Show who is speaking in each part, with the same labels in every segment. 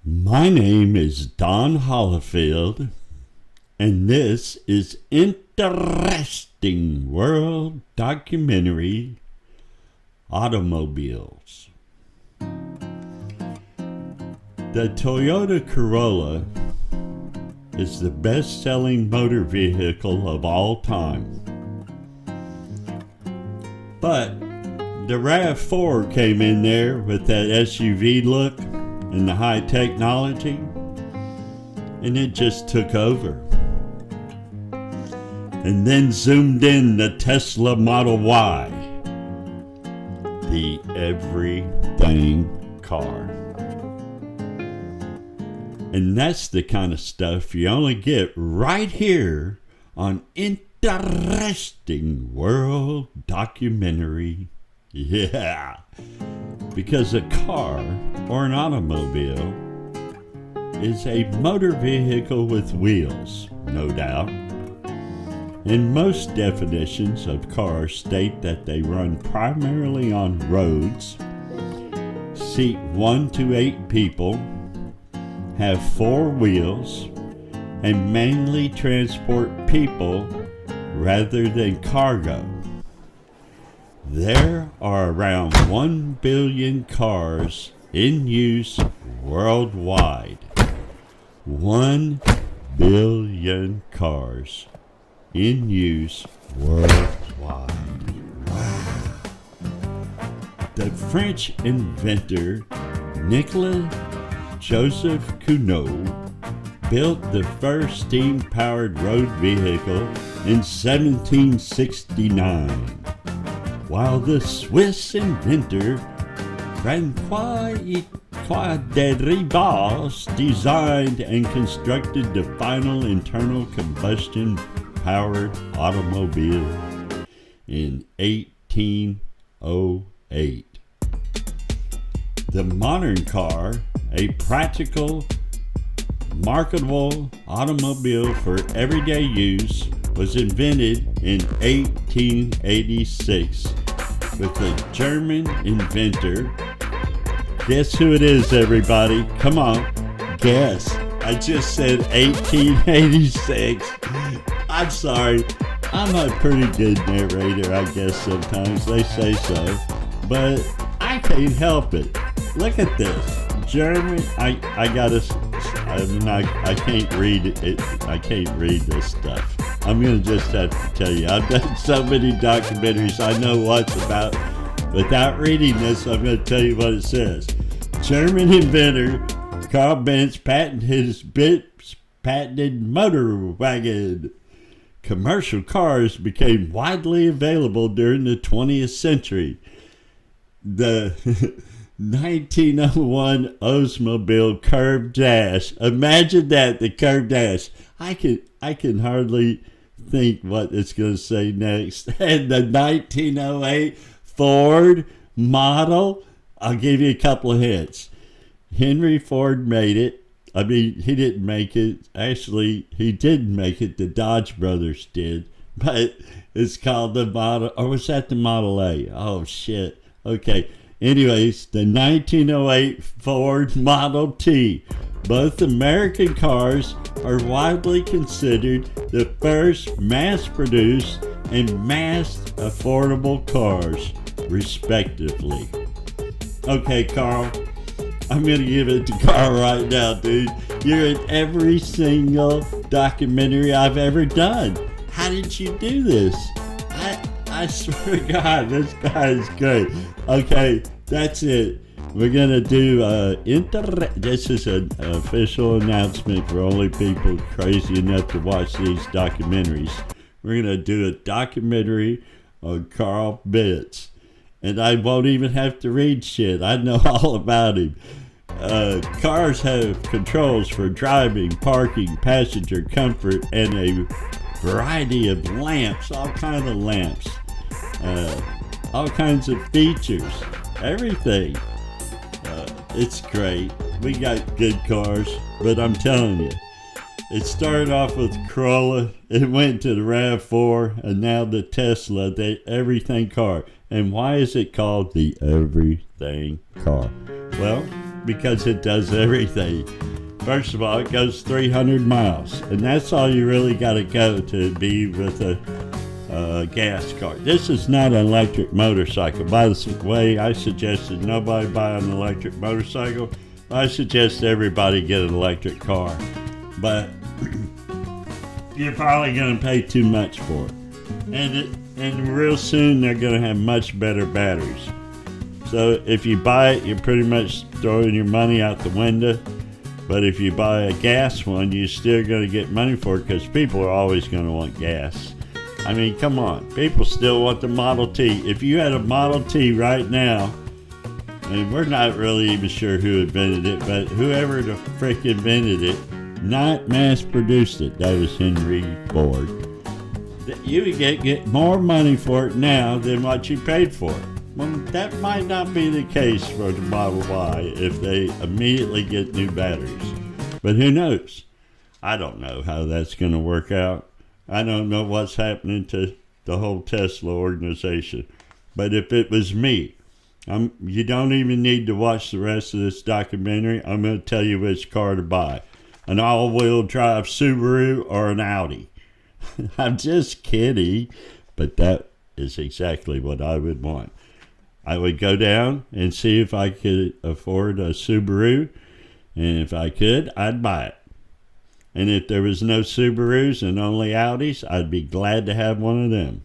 Speaker 1: My name is Don Holifield, and this is Interesting World Documentary Automobiles. The Toyota Corolla is the best-selling motor vehicle of all time. But the RAV4 came in there with that SUV look and the high technology, and it just took over. And then zoomed in the Tesla Model Y, the everything car. And that's the kind of stuff you only get right here on Interesting World Documentary. Yeah, because a car or an automobile is a motor vehicle with wheels, no doubt. And most definitions of cars state that they run primarily on roads, seat 1 to 8 people, have 4 wheels, and mainly transport people rather than cargo. There are around 1 billion cars in use worldwide. 1 billion cars in use worldwide. Wow. The French inventor Nicolas Joseph Cugnot built the first steam-powered road vehicle in 1769, while the Swiss inventor Francois de Ribas designed and constructed the final internal combustion-powered automobile in 1808. The modern car, a practical, marketable automobile for everyday use, was invented in 1886 with a German inventor. Guess who it is, everybody? Come on, guess. I just said 1886. I'm sorry. I'm a pretty good narrator, I guess sometimes. They say so. But I can't help it. Look at this. German, I can't read it. I can't read this stuff. I'm going to just have to tell you, I've done so many documentaries, I know what's about. Without reading this, I'm going to tell you what it says. German inventor Carl Benz patented his patented motor wagon. Commercial cars became widely available during the 20th century. The 1901 Oldsmobile curved dash. Imagine that, the curved dash. I can hardly think what it's going to say next. And the 1908 Ford model. I'll give you a couple of hints. Henry Ford made it. I mean, he didn't make it. Actually, he didn't make it. The Dodge brothers did. But it's called the Model, or was that the Model A? Oh, shit. Okay. Anyways, the 1908 Ford Model T. Both American cars are widely considered the first mass-produced and mass-affordable cars, respectively. Okay, Carl, I'm going to give it to Carl right now, dude. You're in every single documentary I've ever done. How did you do this? I swear to God, this guy is great. Okay, that's it. We're going to do this is an official announcement for only people crazy enough to watch these documentaries. We're going to do a documentary on Carl Benz. And I won't even have to read shit. I know all about him. Cars have controls for driving, parking, passenger comfort, and a variety of lamps, all kinds of lamps. All kinds of features. Everything. It's great. We got good cars, but I'm telling you, it started off with Corolla, it went to the RAV4, and now the Tesla, the everything car. And why is it called the everything car? Well, because it does everything. First of all, it goes 300 miles, and that's all you really got to go to be with a gas car. This is not an electric motorcycle. By the way, I suggested nobody buy an electric motorcycle. I suggest everybody get an electric car, but you're probably going to pay too much for it. And real soon they're going to have much better batteries. So if you buy it, you're pretty much throwing your money out the window. But if you buy a gas one, you're still going to get money for it because people are always going to want gas. I mean, come on. People still want the Model T. If you had a Model T right now, and we're not really even sure who invented it, but whoever the frick invented it, not mass-produced it. That was Henry Ford. You would get more money for it now than what you paid for it. Well, that might not be the case for the Model Y if they immediately get new batteries. But who knows? I don't know how that's going to work out. I don't know what's happening to the whole Tesla organization. But if it was me, you don't even need to watch the rest of this documentary. I'm going to tell you which car to buy. An all-wheel drive Subaru or an Audi. I'm just kidding, but that is exactly what I would want. I would go down and see if I could afford a Subaru, and if I could, I'd buy it. And if there was no Subarus and only Audis, I'd be glad to have one of them.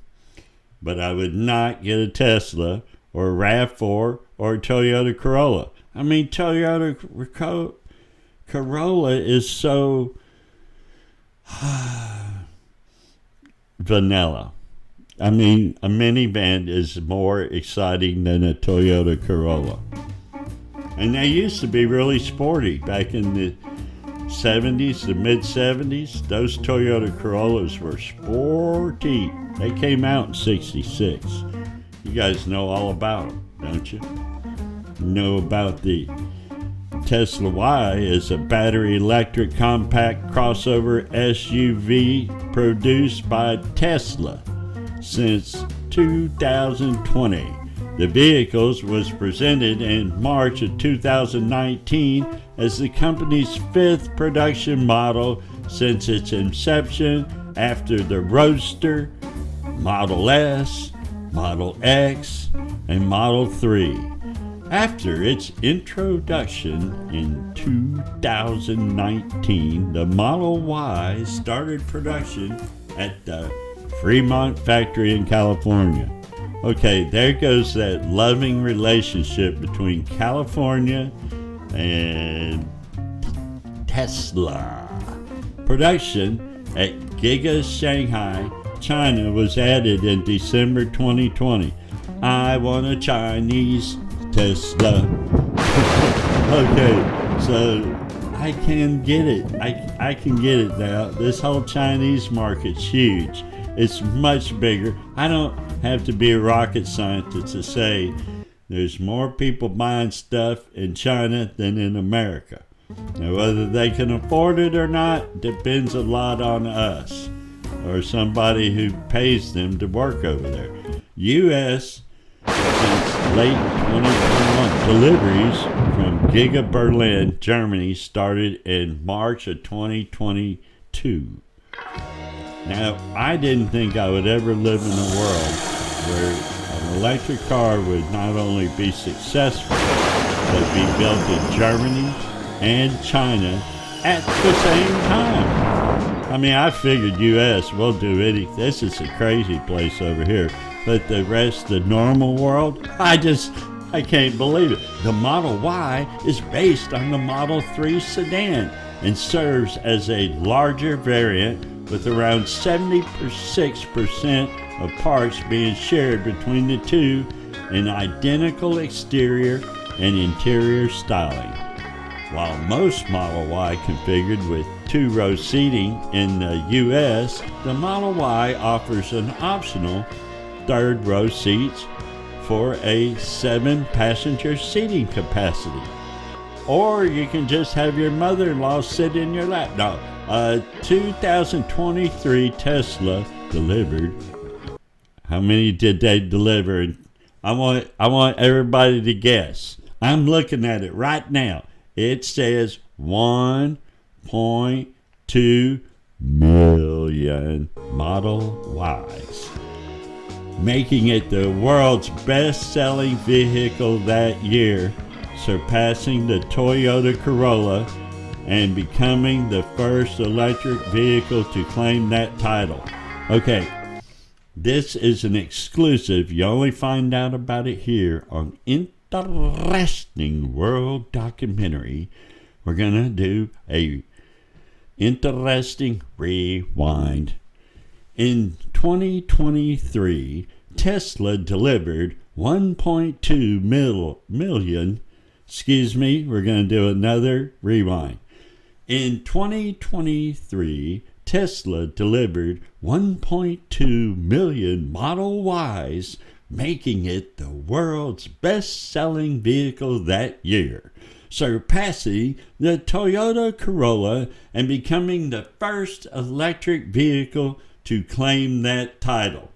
Speaker 1: But I would not get a Tesla or a RAV4 or a Toyota Corolla. I mean, Toyota Corolla is so vanilla. I mean, a minivan is more exciting than a Toyota Corolla. And they used to be really sporty back in the 70s, the mid-70s. Those Toyota Corollas were sporty. They came out in 66. You guys know all about them, don't you? You know about the Tesla Y is a battery electric compact crossover SUV produced by Tesla since 2020. The vehicles was presented in March of 2019 as the company's fifth production model since its inception after the Roadster, Model S, Model X, and Model 3. After its introduction in 2019, the Model Y started production at the Fremont factory in California. Okay, there goes that loving relationship between California and Tesla. Production at Giga Shanghai, China was added in December 2020. I want a Chinese Tesla. Okay, so I can get it. I can get it now. This whole Chinese market's huge. It's much bigger. I don't have to be a rocket scientist to say there's more people buying stuff in China than in America. Now, whether they can afford it or not depends a lot on us or somebody who pays them to work over there. U.S. since late 2021, deliveries from Giga Berlin, Germany started in March of 2022. Now, I didn't think I would ever live in a world where an electric car would not only be successful, but be built in Germany and China at the same time. I mean, I figured U.S. will do anything. This is a crazy place over here. But the rest, the normal world, I can't believe it. The Model Y is based on the Model 3 sedan and serves as a larger variant with around 76% of parts being shared between the two in identical exterior and interior styling. While most Model Y configured with two-row seating in the U.S., the Model Y offers an optional third-row seats for a 7-passenger seating capacity. Or you can just have your mother-in-law sit in your lap. No, a 2023 Tesla delivered. How many did they deliver? I want everybody to guess. I'm looking at it right now. It says 1.2 million Model Ys, making it the world's best-selling vehicle that year, surpassing the Toyota Corolla and becoming the first electric vehicle to claim that title. Okay, this is an exclusive. You only find out about it here on Interesting World Documentary. We're going to do a interesting rewind. In 2023, Tesla delivered 1.2 million. We're going to do another rewind. In 2023, Tesla delivered 1.2 million Model Ys, making it the world's best-selling vehicle that year, surpassing the Toyota Corolla and becoming the first electric vehicle to claim that title.